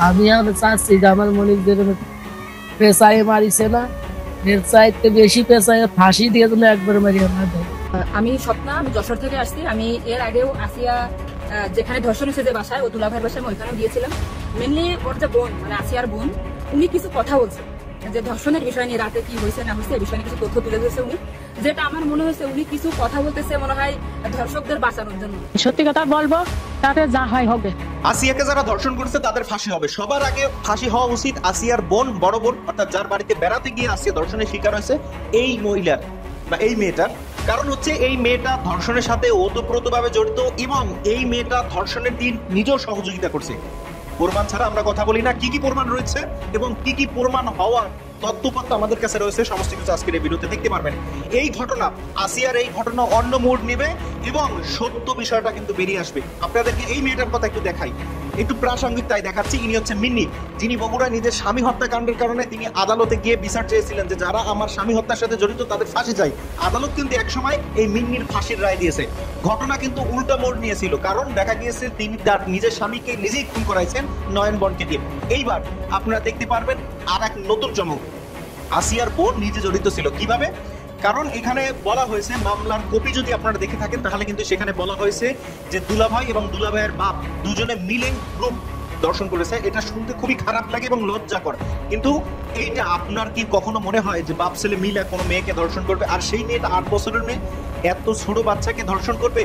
আমি আর চাচ্ছি যে আমার মনির যেরকম পেশায় মারিছে না, এর চাইতে বেশি পেশায় ফাঁসি দিয়ে তুমি একবার মারিয়ে না দেয়। আমি স্বপ্না, আমি যশোর থেকে আসছি। আমি এর আগেও আসিয়া যেখানে ধর্ষণ হয়েছে যে বাসায়, ও দুলাভাইয়ের বাসায়, আমি ওইখানেও গিয়েছিলাম। মেনলি ওর যে বোন, মানে আসিয়ার বোন, উনি কিছু কথা বলছে যে ধর্ষণের বিষয় নিয়ে, রাতে কি হয়েছে না হয়েছে এই বিষয়ে কিছু তথ্য তুলে ধরেছে উনি, যেটা আমার মনে হয়েছে উনি কিছু কথা বলতেছে মনে হয় ধর্ষকদের বাঁচানোর জন্য। সত্যি কথা বলবো, তাতে যা হয় হবে। আসিয়াকে যারা ধর্ষণ করেছে তাদের ফাঁসি হবে। সবার আগে ফাঁসি হওয়া উচিত আসিয়ার বোন, বড় বোন, অর্থাৎ যার বাড়িতে বেড়াতে গিয়ে আসিয়া ধর্ষণের শিকার হয়েছে এই মহিলার বা এই মেয়েটার। কারণ হচ্ছে এই মেয়েটা ধর্ষণের সাথে ওতপ্রোতভাবে জড়িত এবং এই মেয়েটা ধর্ষণের দিন নিজেও সহযোগিতা করছে। প্রমাণ ছাড়া আমরা কথা বলি না। কি কি প্রমাণ রয়েছে এবং কি কি প্রমাণ হওয়ার তথ্যপত্র আমাদের কাছে রয়েছে, সমস্ত কিছু আজকের এই ভিডিওতে দেখতে পারবেন। এই ঘটনা, আসিয়ার এই ঘটনা অন্য মোড় নেবে এবং সত্য বিষয়টা কিন্তু বেরিয়ে আসবে। আপনাদেরকে এই মেয়েটার কথা একটু দেখাই, একটু প্রাসঙ্গিক তাই দেখাচ্ছি। ইনি হচ্ছে মিন্নি, যিনি বগুড়ায় নিজের স্বামী হত্যাকাণ্ডের কারণে তিনি আদালতে গিয়ে বিচার চেয়েছিলেন যে যারা আমার স্বামী হত্যার সাথে জড়িত তাদের ফাঁসি চাই। আদালত কিন্তু একসময় এই মিন্নির ফাঁসির রায় দিয়েছে। ঘটনা কিন্তু উল্টা মোড় নিয়েছিল, কারণ দেখা গিয়েছে তিনি তার নিজের স্বামীকে নিজেই খুন করাইছেন নয়নবনকে দিয়ে। এইবার আপনারা দেখতে পারবেন আর এক নতুন চমক, আসিয়ার বোন নিজে জড়িত ছিল। কিভাবে? কারণ এখানে বলা হয়েছে, মামলার কপি যদি আপনারা দেখে থাকেন তাহলে কিন্তু সেখানে বলা হয়েছে যে দুলাভাই এবং দুলাভাইয়ের বাপ দুজনে মিলে গ্রুপ দর্শন করেছে। এটা শুনতে খুবই খারাপ লাগে এবং লজ্জাকর, কিন্তু এইটা আপনার কি কখনো মনে হয় যে বাপ ছেলে মিলে কোনো মেয়েকে ধর্ষণ করবে? আর সেই মেয়েটা 8 বছরের মেয়ে, এত ছোট বাচ্চাকে ধর্ষণ করবে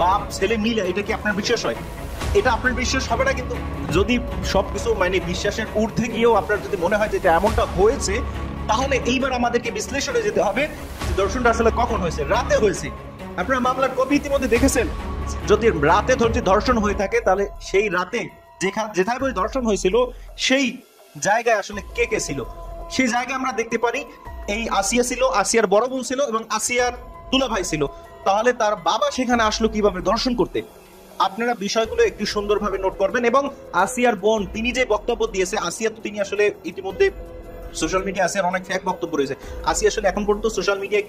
বাপ ছেলে মিলে, এটা কি আপনার বিশ্বাস হয়? এটা আপনার বিশ্বাস হবে না। কিন্তু যদি সবকিছু মানে বিশ্বাসের ঊর্ধ্বে গিয়েও আপনার যদি মনে হয় যে এমনটা হয়েছে, তাহলে এইবার আমাদেরকে বিশ্লেষণে যেতে হবে যে ধর্ষণটা আসলে কখন হয়েছে। রাতে হয়েছে। আপনারা মামলার কপি ইতিমধ্যে দেখেছেন। যদি রাতে ধর্ষণ হয়ে থাকে তাহলে সেই রাতে যেখানে ধর্ষণ হয়েছিল সেই জায়গায় আসলে কে কে ছিল, সেই জায়গায় আমরা দেখতে পারি এই আসিয়া ছিল, আসিয়ার বড় বোন ছিল এবং আসিয়ার দুলাভাই ছিল। তাহলে তার বাবা সেখানে আসলো কিভাবে ধর্ষণ করতে? আপনারা বিষয়গুলো একটু সুন্দরভাবে নোট করবেন। এবং আসিয়ার বোন তিনি যে বক্তব্য দিয়েছে, আসিয়া তো তিনি আসলে ইতিমধ্যে সোশ্যাল মিডিয়া আসিয়ার অনেক ফেক বক্তব্য রয়েছে। আসিয়া আসলে এখন পর্যন্ত সোশ্যাল মিডিয়ায়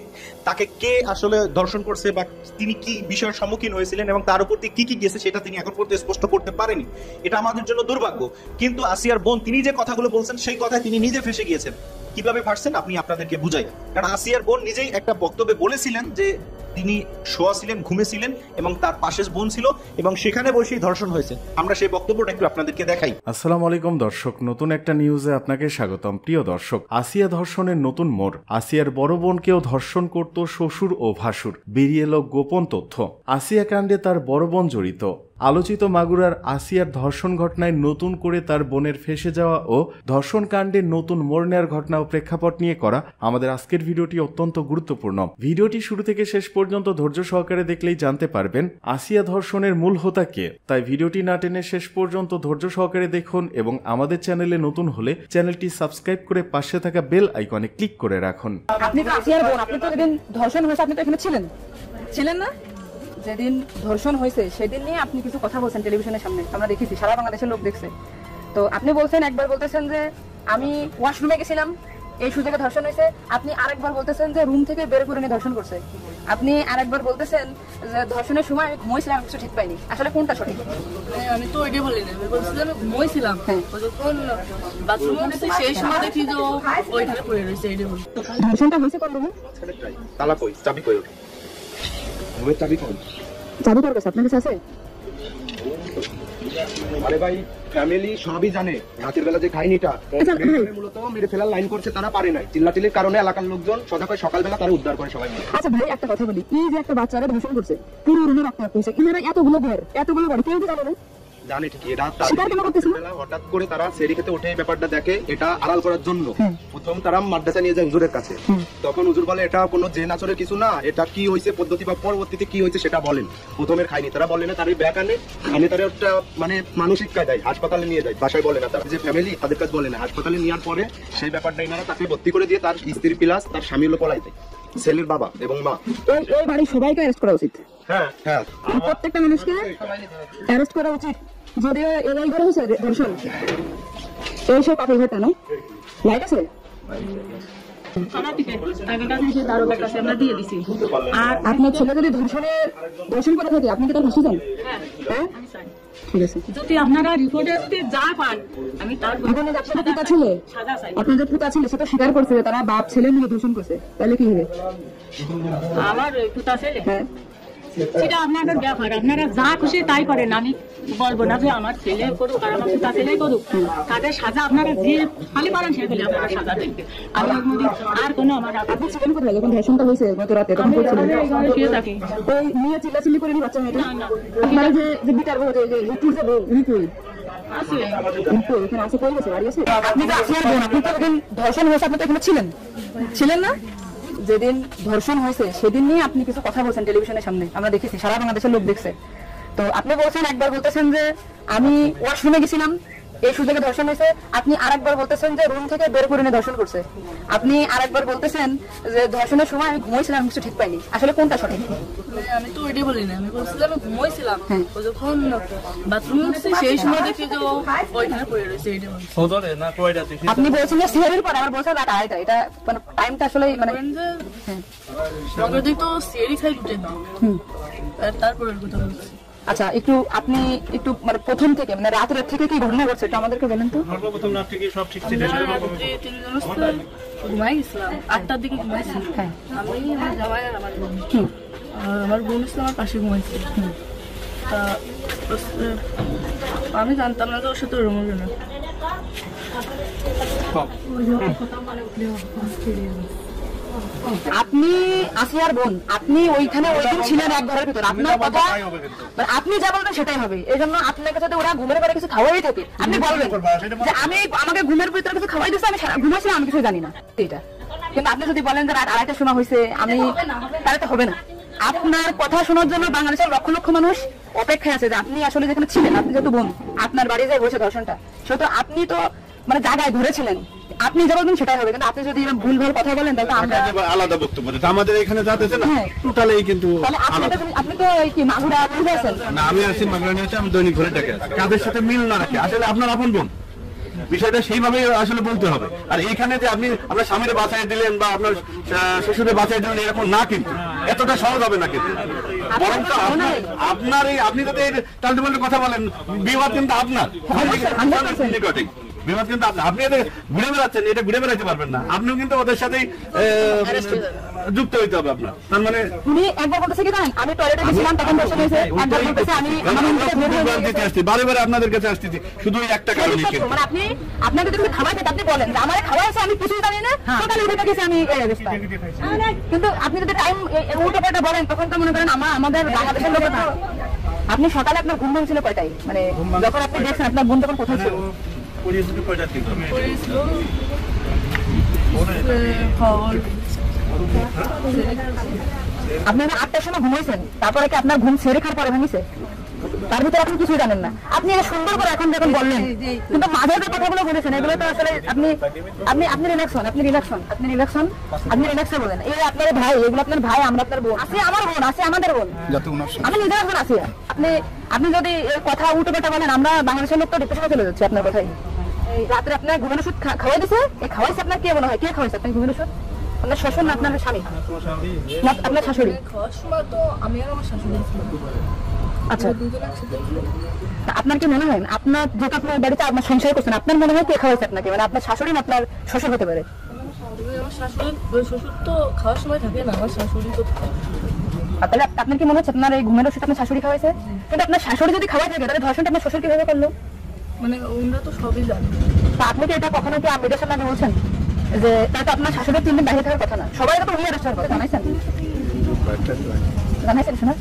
তাকে কে আসলে ধর্ষণ করছে বা তিনি কি বিষয়ের সম্মুখীন হয়েছিলেন এবং তার উপর কি কি গেছে সেটা তিনি এখন পর্যন্ত স্পষ্ট করতে পারেনি। এটা আমাদের জন্য দুর্ভাগ্য। কিন্তু আসিয়ার বোন তিনি যে কথাগুলো বলছেন সেই কথায় তিনি নিজে ফেঁসে গিয়েছেন। কিভাবে ফাঁসছেন আপনি আপনাদেরকে বুঝাই। কারণ আসিয়ার বোন নিজেই একটা বক্তব্যে বলেছিলেন যে তিনি শোয়া ছিলেন, ঘুমেছিলেন এবং তার পাশে বোন ছিল এবং সেখানে বসেই ধর্ষণ হয়েছে। আমরা সেই বক্তব্যটা একটু আপনাদেরকে দেখাই। আসসালামু আলাইকুম দর্শক, নতুন একটা নিউজে আপনাকে স্বাগতম। প্রিয় দর্শক, আসিয়া ধর্ষণের নতুন মোড়। আসিয়ার বড় বোনকেও ধর্ষণ করত শ্বশুর ও ভাসুর, বেরিয়ে এলো গোপন তথ্য। আসিয়া কাণ্ডে তার বড় বোন জড়িত। আলোচিত মাগুরার আসিয়ার ধর্ষণ ঘটনায় নতুন করে তার বোনের ফেঁসে যাওয়া ও ধর্ষণ কাণ্ডে নতুন মোড় নেওয়ার ঘটনা ও প্রেক্ষাপট নিয়ে করা আমাদের আজকের ভিডিওটি অত্যন্ত গুরুত্বপূর্ণ। ভিডিওটি শুরু থেকে শেষ পর্যন্ত ধৈর্য সহকারে দেখলেই জানতে পারবেন আসিয়া ধর্ষণের মূল হোতা কে। তাই ভিডিওটি না টেনে শেষ পর্যন্ত ধৈর্য সহকারে দেখুন এবং আমাদের চ্যানেলে নতুন হলে চ্যানেলটি সাবস্ক্রাইব করে পাশে থাকা বেল আইকনে ক্লিক করে রাখুন। আপনি তো আসিয়ার বোন, আপনি তো যেদিন ধর্ষণ হয়েছে আপনি তো এখানে ছিলেন না? যেদিন ধর্ষণ হয়েছে সেদিন নিয়ে আপনি কিছু কথা বলছেন টেলিভিশনের সামনে, আমরা দেখেছি, সারা বাংলাদেশের লোক দেখছে। তো আপনি বলছেন, একবার বলতেছেন যে আমি ওয়াশরুমে গেছিলাম, এই সুযোগে ধর্ষণ হয়েছে। আপনি আরেকবার বলতেছেন যে রুম থেকে বের করে নিয়ে ধর্ষণ করছে। আপনি আরেকবার বলতেছেন যে ধর্ষণের সময় আমি ঘুমাইছিলাম, কিছু ঠিক পাইনি। আসলে কোনটা সঠিক? আমি তো ওইটাই বলি না, বলছিলাম আমি ঘুমাইছিলাম, যখন বাথরুমে গেছি সেই সময় দেখি যে ওইখানে পড়ে রয়েছে। এইটাই বলি। ধর্ষণটা হয়েছে কোন রুমে? তালা কই, চাবি কই? রুমের চাবি কই? চাবি কার কাছে? আপনার কাছে আছে? আরে ভাই, ফ্যামিলি সবই জানে রাতের বেলা যে খাইনিটা মূলত মেরে ফেলার লাইন করছে, তারা পারে নাই। চিল্লাচিল্লির কারণে এলাকার লোকজন সকালবেলা তারা উদ্ধার করে সবাই মিলে। আচ্ছা ভাই, একটা কথা বলি, এই যে একটা বাচ্চারা ধর্ষণ করছে, পুরো রুমে রক্ত হয়েছে, এনারা এতগুলো ঘর কেউ জানে না? জানে ঠিকই, হঠাৎ করে তারা সেরি খেতে উঠে ব্যাপারটা দেখে। এটা আড়াল করার জন্য প্রথম তারা মাদ্রাসা নিয়ে যায় হুজুরের কাছে। তখন হুজুর বলে এটা কোনো যে নাচরের কিছু না, এটা কি হয়েছে পদ্ধতি বা পরবর্তীতে কি হয়েছে সেটা বলেন। প্রথমের খাইনি, তারা বলে না, তার ব্যাগ আনে তারা একটা মানে মানসিক কায়দায় হাসপাতালে নিয়ে যায়। বাসায় বলে না, তারা যে ফ্যামিলি তাদের কাছে বলে না। হাসপাতালে নেওয়ার পরে সেই ব্যাপারটা এনারা তাকে ভর্তি করে দিয়ে তার স্ত্রী প্লাস তার স্বামী হলো পলাই দেয়, ছেলের বাবা এবং মা। এই বাড়ির সবাইকে অ্যারেস্ট করা উচিত। হ্যাঁ হ্যাঁ, প্রত্যেকটা মানুষকে অ্যারেস্ট করা উচিত। যদিও এরাই করে হয়েছে ধর্ষণ, এইসব পাপের ঘটনা নয়। লাইট আছে? আর আপনার ছেলে যদি ধর্ষণ করে থাকে, আপনি কি তার ফাঁসি চান? হ্যাঁ, ঠিক আছে। যদি আপনারা রিপোর্টে যা পান আমি তার জীবনে আপনাদের পিতা ছিল, সাজা চাই। আপনাদের পিতা ছিল, সেটা স্বীকার করছে যে তারা বাপ ছেলে মিলে ধর্ষণ করছে, তাহলে কি হবে? আমার পুতা ছেলে হ্যাঁ, সেটা আপনাদের ব্যাপার, আপনারা যা খুশি তাই করেন। আমি বলবো না যে আমার ছেলে করুক আর আমার পুতা ছেলে করুক, তাদের সাজা আপনারা যে খালি পারেন সেগুলি আপনারা সাজা দেখবে। আমি ওর মধ্যে আর কোনো আমার আপনি ছিলেন কোথায় যখন ধর্ষণটা হয়েছে গত রাতে? তখন করছিলেন শুয়ে থাকি। ওই নিয়ে চিল্লাচিল্লি করে নি বাচ্চা মেয়েটা? না, না। আপনারা যে বিচার করতে যে রিপোর্ট আছে এখানে আছে, কই গেছে, বাড়ি আছে? আপনি তো আসিয়ার বোন, আপনি তো যেদিন ধর্ষণ হয়েছে আপনি তো এখানে ছিলেন না? যেদিন ধর্ষণ হয়েছে সেদিন নিয়ে আপনি কিছু কথা বলছেন টেলিভিশনের সামনে, আমরা দেখেছি, সারা বাংলাদেশের লোক দেখছে। তো আপনি বলছেন, একবার বলতেছেন যে আমি ওয়াশরুমে গেছিলাম, এই সুযোগে ধর্ষণ হয়েছে। আপনি আরেকবার বলতেছেন যে রুম থেকে বের করে নিয়ে ধর্ষণ করছে। আপনি আরেকবার বলতেছেন যে ধর্ষণের সময় আমি ঘুমাইছিলাম, কিছু ঠিক পাইনি। আসলে কোনটা সঠিক? আমি তো ওইটাই বলি না, আমি বলছিলাম আমি ঘুমাইছিলাম, হ্যাঁ। ও যখন বাথরুমে উঠছে সেই সময় দেখি যে ও ওইখানে পড়ে রয়েছে, এইটা বলছি। আপনি বলছেন যে সিয়ারের পর, আবার বলছেন রাত 2:30। এটা মানে টাইমটা আসলে মানে মগরদিক তো সিয়ারি খাই উঠে না, তারপরের কথা বলছি। আচ্ছা, একটু আপনি একটু মানে প্রথম থেকে মানে রাতের থেকে কি ঘটনা ঘটছে একটু আমাদেরকে বলেন তো। ঘুমাই গেছিলাম 8টার দিকে ঘুমাইছিলাম। হ্যাঁ, আমি আমার জামাই আর আমার বোন, আমার বোন ইসলাম আমার পাশে ঘুমাইছিল। তা আমি জানতাম না যে ওর সাথে রুমে গেল। আপনি আসিয়ার বোন, আপনি ওইখানে ওইদিন ছিলেন এক ঘরের ভিতর, আপনার কথা মানে আপনি যা বলবেন সেটাই হবে। এই জন্য আপনার কাছে ওরা ঘুমের পরে কিছু খাওয়াই থাকে, আপনি বলবেন যে আমি আমাকে ঘুমের ভিতরে কিছু খাওয়াই দিচ্ছে, আমি ঘুমাইছিলাম, আমি কিছু জানি না, এটা। কিন্তু আপনি যদি বলেন যে রাত 2:30 শোনা হয়েছে, আমি তাহলে তো হবে না। আপনার কথা শোনার জন্য বাংলাদেশের লক্ষ লক্ষ মানুষ অপেক্ষায় আছে যে আপনি আসলে যেখানে ছিলেন, আপনি যেহেতু বোন, আপনার বাড়ি যায় হয়েছে ধর্ষণটা, সেহেতু আপনি তো মানে জায়গায় ধরেছিলেন, আপনি যা বলবেন সেটাই হবে। কিন্তু আপনি যদি ভুল ভাল কথা বলেন তাহলে আমরা আলাদা বক্তব্য দিতে আমাদের এখানে যাতেছে না, হ্যাঁ। টোটালি কিন্তু তাহলে আপনি তো এই কি মাগুরা বুঝে আছেন না। আমি আছি মাগরানি আছে, আমি দৈনিক ঘরে ডেকে আছি, কাদের সাথে মিল না রাখে আসলে আপনার আপন বোন, বিষয়টা সেইভাবে আসলে বলতে হবে। আর এখানে যে আপনি আপনার স্বামীরে বাঁচাই দিলেন বা আপনার শ্বশুরে বাঁচাই দিলেন এরকম না, কিন্তু এতটা সহজ হবে না। কিন্তু বরং তো আপনার এই আপনি যদি টালটিপাল্টি কথা বলেন, বিবাদ কিন্তু আপনার নিকটেই, বিবাদ কিন্তু আপনি এদের ঘুরে বেড়াচ্ছেন, এটা ঘুরে বেড়াতে পারবেন না, আপনিও কিন্তু ওদের সাথেই যুক্ত হইতে হবে আপনার। তার মানে উনি একবার বলতেছে কি জানেন, আমি টয়লেটে গেছিলাম তখন বসে রয়েছে, একবার বলতেছে আমি দিতে আসছি, বারে বারে আপনাদের কাছে আসতেছি শুধু একটা কারণে। কিন্তু মানে আপনি আপনাকে যদি খাওয়াইতে আপনি বলেন যে আমার খাওয়াইছে, আমি কিছুই জানি না, টোটালি উঠে গেছে, আমি এই অবস্থা। কিন্তু আপনি যদি টাইম উল্টো পাল্টা বলেন তখন তো মনে করেন আমাদের বাংলাদেশের লোকের না। আপনি সকালে আপনার ঘুম ভাঙছিল কয়টায়, মানে যখন আপনি দেখছেন আপনার বোন তখন কোথায় ছিল? আপনি 8টার সময় ঘুমাইছেন, তারপরে কি আপনার ঘুম ছেড়ে খাওয়ার পরে ভাঙিছে? তার ভিতরে আপনি কিছুই জানেন না। আপনি এটা সুন্দর করে এখন যখন বললেন, কিন্তু মাঝে যে কথাগুলো বলেছেন এগুলো তো আসলে আপনি রিল্যাক্স হন, আপনি রিল্যাক্সে বলেন। এই আপনার ভাই, এগুলো আপনার ভাই, আমরা আপনার বোন, আছে আমার বোন, আছে আমাদের বোন, আমি নিজের বোন আছি। আপনি যদি কথা উল্টো পাল্টা বলেন, আমরা বাংলাদেশের লোক তো ডিপ্রেশনে চলে যাচ্ছে আপনার কথাই। এই রাত্রে আপনার ঘুমের ওষুধ খাওয়াই দিছে, এই খাওয়াইছে আপনার কে মনে হয়, কে খাওয়াইছে আপনার ঘুমের ওষুধ? আপনার শ্বশুর না আপনার স্বামী না আপনার শাশুড়ি? খাওয়ার সময় তো আমি আর আমার শাশুড়ি ছিলাম। আচ্ছা, আপনার কি মনে হয় আপনার যেটা আপনার বাড়িতে আপনার সংসার করছেন, আপনার মনে হয় কে খাওয়াইছে আপনাকে, মানে আপনার শাশুড়ি না আপনার শ্বশুর হতে পারে? আমার শ্বশুর তো খাওয়ার সময় থাকে না, আমার শাশুড়ি তো থাকে। তাহলে আপনার কি মনে হচ্ছে আপনার এই ঘুমের ওষুধ আপনার শাশুড়ি খাওয়াইছে? কিন্তু আপনার শাশুড়ি যদি খাওয়াই থাকে তাহলে ধর্ষণটা আপনার শ্বশুর কিভাবে করলো? মানে ওনারা তো সবই জানে। তা আপনি কি এটা কখনো কি আমিদের সামনে বলছেন যে তাই তো আপনার শাশুড়ির 3 দিন বাইরে থাকার কথা না? সবাই তো উনি অ্যারেস্ট করে জানাইছেন শোনা।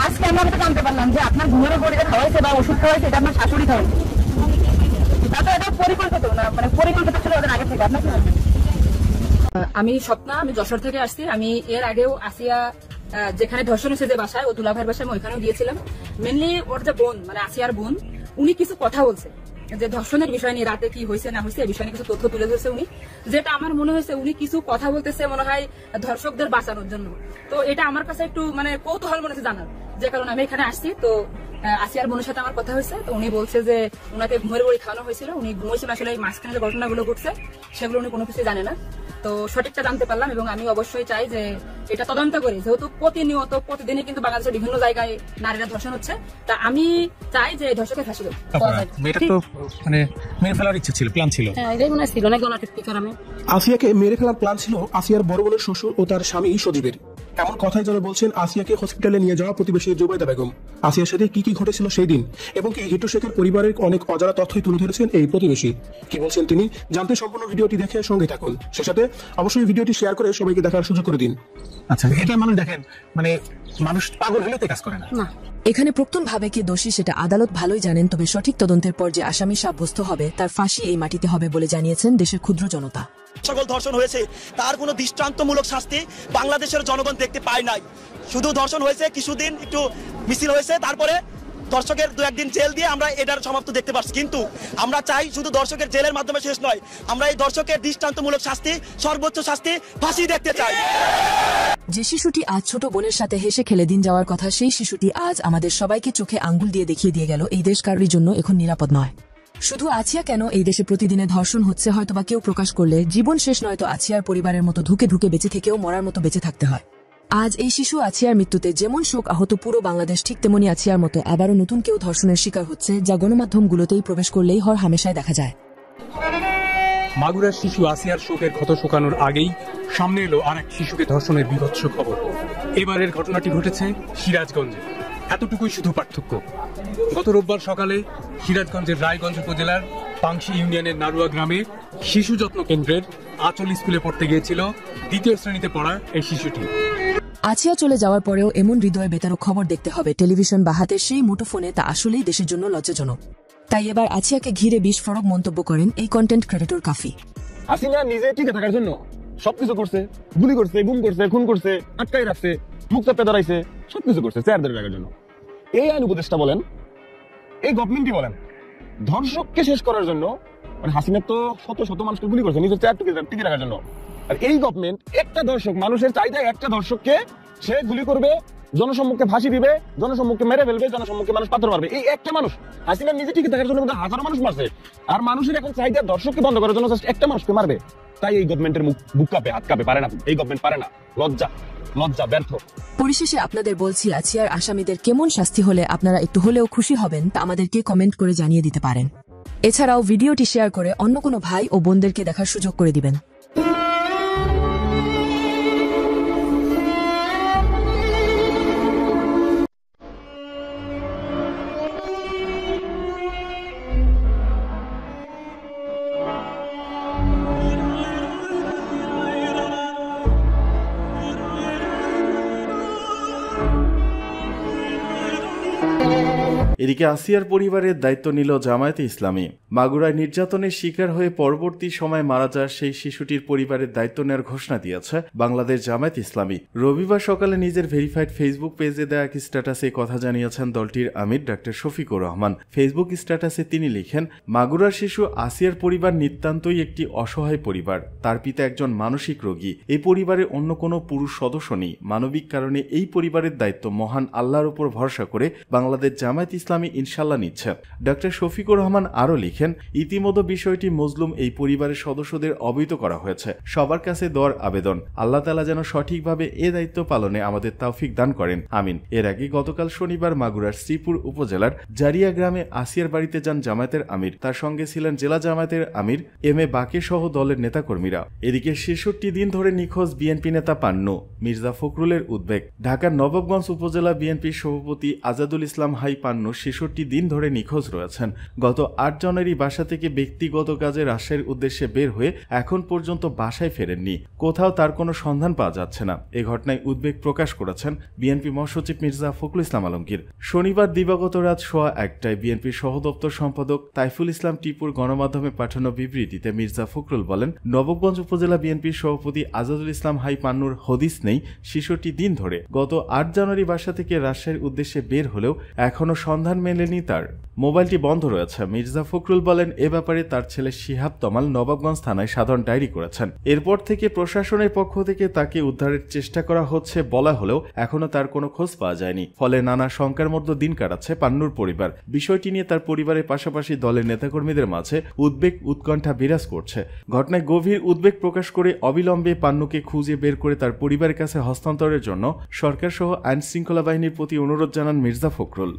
আজকে আমরা তো জানতে পারলাম যে আপনার ঘুমের উপর এটা খাওয়াইছে বা ওষুধ খাওয়াইছে, এটা আপনার শাশুড়ি খাওয়াইছে। তাতে এটা পরিকল্পিত না, মানে পরিকল্পিত ছিল ওদের আগে থেকে। আপনার আমি স্বপ্না, আমি যশোর থেকে আসছি। আমি এর আগেও আসিয়া যেখানে ধর্ষণ হয়েছে যে বাসায়, ও দুলাভাইয়ের বাসায়, আমি ওইখানেও গিয়েছিলাম। মেনলি ওর যে বোন, মানে আসিয়ার বোন, উনি কিছু কথা বলছে যে ধর্ষণের বিষয় নিয়ে, রাতে কি হয়েছে না হয়েছে এই বিষয় নিয়ে কিছু তথ্য তুলে ধরছে উনি, যেটা আমার মনে হয়েছে উনি কিছু কথা বলতেছে মনে হয় ধর্ষকদের বাঁচানোর জন্য। তো এটা আমার কাছে একটু মানে কৌতূহল মনে হচ্ছে জানার, যে কারণে আমি এখানে আসছি। তো আসিয়ার বোনের সাথে আমার কথা হয়েছে, তো উনি বলছে যে উনাকে ঘুমের বড়ি খাওয়ানো হয়েছিল, উনি ঘুমাইছেন, আসলে এই মাঝখানে যে ঘটনাগুলো ঘটছে সেগুলো উনি কোনো কিছু জানে না। তো সঠিকটা জানতে পারলাম এবং আমি অবশ্যই চাই যে এটা তদন্ত করে, যেহেতু প্রতিনিয়ত প্রতিদিনই কিন্তু বাংলাদেশের বিভিন্ন জায়গায় নারীরা ধর্ষণ হচ্ছে, তা আমি চাই যে ধর্ষকের ফাঁসি হোক। মেয়েটা তো মানে মেরে ফেলার ইচ্ছে ছিল, প্ল্যান ছিল। হ্যাঁ, এটাই মনে হয় ছিল না গলা টিপতে কারণে। আসিয়াকে মেরে ফেলার প্ল্যান ছিল আসিয়ার বড় বোনের শ্বশুর ও তার স্বামী সজীবের। এমন কথাই যেন বলছেন আসিয়াকে হসপিটালে নিয়ে যাওয়া প্রতিবেশী জুবাইদা বেগম। আসিয়ার সাথে কি কি ঘটেছিল সেই দিন এবং কি হিটু শেখের পরিবারের অনেক অজানা তথ্যই তুলে ধরেছেন এই প্রতিবেশী। কি বলছেন তিনি জানতে সম্পূর্ণ ভিডিওটি দেখে সঙ্গে থাকুন। সে সাথে অবশ্যই ভিডিওটি শেয়ার করে সবাইকে দেখার সুযোগ করে দিন। আচ্ছা, এটা মানুষ দেখেন, মানে মানুষ পাগল হলে তো কাজ করে না। এখানে প্রক্টন ভাবে কে দোষী সেটা আদালত ভালোই জানেন, তবে সঠিক তদন্তের পর যে আসামি সাব্যস্ত হবে তার ফাঁসি এই মাটিতে হবে বলে জানিয়েছেন দেশের ক্ষুদ্র জনতা। সকল ধর্ষণ হয়েছে তার কোনো দৃষ্টান্তমূলক শাস্তি বাংলাদেশের জনগণ দেখতে পায় নাই। শুধু ধর্ষণ হয়েছে, কিছুদিন একটু মিছিল হয়েছে, তারপরে দর্শকের 2-1 দিন জেল দিয়ে আমরা এটার সমাপ্ত দেখতে পাচ্ছি। কিন্তু আমরা চাই শুধু দর্শকের জেলের মাধ্যমে শেষ নয়, আমরা এই দর্শকের দৃষ্টান্তমূলক শাস্তি, সর্বোচ্চ শাস্তি, ফাঁসি দেখতে চাই। যে শিশুটি আজ ছোট বোনের সাথে হেসে খেলে দিন যাওয়ার কথা, সেই শিশুটি আজ আমাদের সবাইকে চোখে আঙ্গুল দিয়ে দেখিয়ে দিয়ে গেল এই দেশ কারোর জন্য এখন নিরাপদ নয়। শুধু আছিয়া কেন, এই দেশে প্রতিদিনে ধর্ষণ হচ্ছে, হয়তোবা কেউ প্রকাশ করলে জীবন শেষ নয়তো আছিয়ার পরিবারের মতো ধুকে ধুকে বেঁচে থেকেও মরার মতো বেঁচে থাকতে হয়। আজ এই শিশু আছিয়ার মৃত্যুতে যেমন শোক আহত পুরো বাংলাদেশ, ঠিক তেমনি আছিয়ার মতো আবারও নতুন কেউ ধর্ষণের শিকার হচ্ছে, যা গণমাধ্যমগুলোতেই প্রবেশ করলেই হর হামেশায় দেখা যায়। মাগুরার শিশু আসিয়ার শোকের ক্ষত শুকানোর আগেই সামনে এলো আর এক শিশুকে ধর্ষণের বিভৎস খবর। এবারের ঘটনাটি ঘটেছে সিরাজগঞ্জে। এতটুকুই শুধু পার্থক্য, গত রোববার সকালে সিরাজগঞ্জের রায়গঞ্জ উপজেলার পাংশি ইউনিয়নের নারুয়া গ্রামে শিশু যত্ন কেন্দ্রের আঁচল স্কুলে পড়তে গিয়েছিল 2য় শ্রেণীতে পড়া এই শিশুটি। আছিয়া চলে যাওয়ার পরেও এমন হৃদয় বেতারক খবর দেখতে হবে টেলিভিশন বা হাতের সেই মুঠোফোনে, তা আসলেই দেশের জন্য লজ্জাজনক। তাই এবার আছিয়াকে ঘিরে বিস্ফোরক মন্তব্য করেন এই কন্টেন্ট ক্রিয়েটর কাফি। হাসিনা নিজে টিকে থাকার জন্য সবকিছু করছে, গুলি করছে, গুম করছে, খুন করছে, আটকাই রাখছে, মুখ চাপে দাঁড়াইছে, সবকিছু করছে চেয়ার ধরে রাখার জন্য। এই আইন উপদেষ্টা বলেন, এই গভর্নমেন্টই বলেন, ধর্ষককে শেষ করার জন্য, মানে হাসিনা তো শত শত মানুষকে গুলি করছে নিজের চেয়ার টিকে রাখার জন্য। আর এই গভর্নমেন্ট একটা ধর্ষক, মানুষের চাহিদায় একটা ধর্ষককে সে গুলি করবে, জনসম্মুখে ফাঁসি দিবে, জনসম্মুখে মেরে ফেলবে, জনসম্মুখে মানুষ পাথর মারবে। এই একটা মানুষ হাসিনা নিজে টিকে থাকার জন্য হাজারো মানুষ মারছে, আর মানুষের এখন চাহিদা ধর্ষককে বন্ধ করার জন্য একটা মানুষকে মারবে। তাই এই গভর্নমেন্টের বুক কাঁপে, হাত কাঁপে, পারে না, এই গভর্নমেন্ট পারে না। লজ্জা ব্যর্থ। পরিশেষে আপনাদের বলছি, আছিয়ার আসামিদের কেমন শাস্তি হলে আপনারা একটু হলেও খুশি হবেন তা আমাদেরকে কমেন্ট করে জানিয়ে দিতে পারেন। এছাড়াও ভিডিওটি শেয়ার করে অন্য কোনো ভাই ও বোনদেরকে দেখার সুযোগ করে দিবেন। এদিকে আসিয়ার পরিবারের দায়িত্ব নিল জামায়াতে ইসলামী। মাগুরায় নির্যাতনের শিকার হয়ে পরবর্তী সময় মারা যায় সেই শিশুটির পরিবারের দায়িত্ব নেওয়ার ঘোষণা দিয়েছে বাংলাদেশ জামায়াত ইসলামী। রবিবার সকালে নিজের ভেরিফাইড ফেসবুক পেজে দেওয়া এক স্ট্যাটাসে কথা জানিয়েছেন দলটির আমির ডাক্তার শফিকুর রহমান। ফেসবুক স্ট্যাটাসে তিনি লিখেন, মাগুরার শিশু আসিয়ার পরিবার নিতান্তই একটি অসহায় পরিবার। তার পিতা একজন মানসিক রোগী। এই পরিবারে অন্য কোনো পুরুষ সদস্য নেই। মানবিক কারণে এই পরিবারের দায়িত্ব মহান আল্লাহর উপর ভরসা করে বাংলাদেশ জামায়াত ইসলামী ইনশাল্লাহ নিচ্ছে। ডাক্তার শফিকুর রহমান আরও লিখেন, ইতিমধ্যে বিষয়টি মজলুম এই পরিবারের সদস্যদের অবহিত করা হয়েছে। সবার কাছে দোয়ার আবেদন, আল্লাহ তাআলা যেন সঠিকভাবে এ দায়িত্ব পালনে আমাদের তৌফিক দান করেন, আমিন। এর আগে গতকাল শনিবার মাগুরার শ্রীপুর উপজেলার জারিয়া গ্রামে আসিয়ার বাড়িতে যান জামায়াতের আমির। তার সঙ্গে ছিলেন জেলা জামায়াতের আমির এম এ বাকে সহ দলের নেতাকর্মীরা। এদিকে ৬৬ দিন ধরে নিখোঁজ বিএনপি নেতা পান্নু মির্জা ফখরুলের উদ্বেগ। ঢাকার নবাবগঞ্জ উপজেলা বিএনপির সভাপতি আজাদুল ইসলাম হাই পান্নু ৬৬ দিন ধরে নিখোঁজ রয়েছেন। গত ৮ জানুয়ারি বাসা থেকে ব্যক্তিগত কাজে রাজশাহীর উদ্দেশ্যে বের হয়ে এখন পর্যন্ত বাসায় ফেরেননি। কোথাও তার কোনো সন্ধান পাওয়া যাচ্ছে না। এ ঘটনায় উদ্বেগ প্রকাশ করেছেন বিএনপি মহাসচিব মির্জা ফখরুল ইসলাম আলমগীর। শনিবার দিবাগত রাত ১:১টায় বিএনপির সহদপ্তর সম্পাদক তাইফুল ইসলাম টিপুর গণমাধ্যমে পাঠানো বিবৃতিতে মির্জা ফখরুল বলেন, নবাবগঞ্জ উপজেলা বিএনপির সভাপতি আজাদুল ইসলাম হাই পান্নুর হদিস নেই। ৬৬ দিন ধরে গত ৮ জানুয়ারি বাসা থেকে রাজশাহীর উদ্দেশ্যে বের হলেও এখনো সন্ধান সন্ধান মেলেনি তার। মোবাইলটি বন্ধ রয়েছে। মির্জা ফখরুল বলেন, এ ব্যাপারে তার ছেলে শিহাব তমাল নবাবগঞ্জ থানায় সাধারণ ডায়েরি করেছেন। এরপর থেকে প্রশাসনের পক্ষ থেকে তাকে উদ্ধারের চেষ্টা করা হচ্ছে বলা হলেও এখনো তার কোনো খোঁজ পাওয়া যায়নি। ফলে নানা শঙ্কার মধ্যে দিন কাটাচ্ছে পান্নুর পরিবার। বিষয়টি নিয়ে তার পরিবারের পাশাপাশি দলের নেতাকর্মীদের মাঝে উদ্বেগ উৎকণ্ঠা বিরাজ করছে। ঘটনায় গভীর উদ্বেগ প্রকাশ করে অবিলম্বে পান্নুকে খুঁজে বের করে তার পরিবারের কাছে হস্তান্তরের জন্য সরকার সহ আইন শৃঙ্খলা বাহিনীর প্রতি অনুরোধ জানান মির্জা ফখরুল।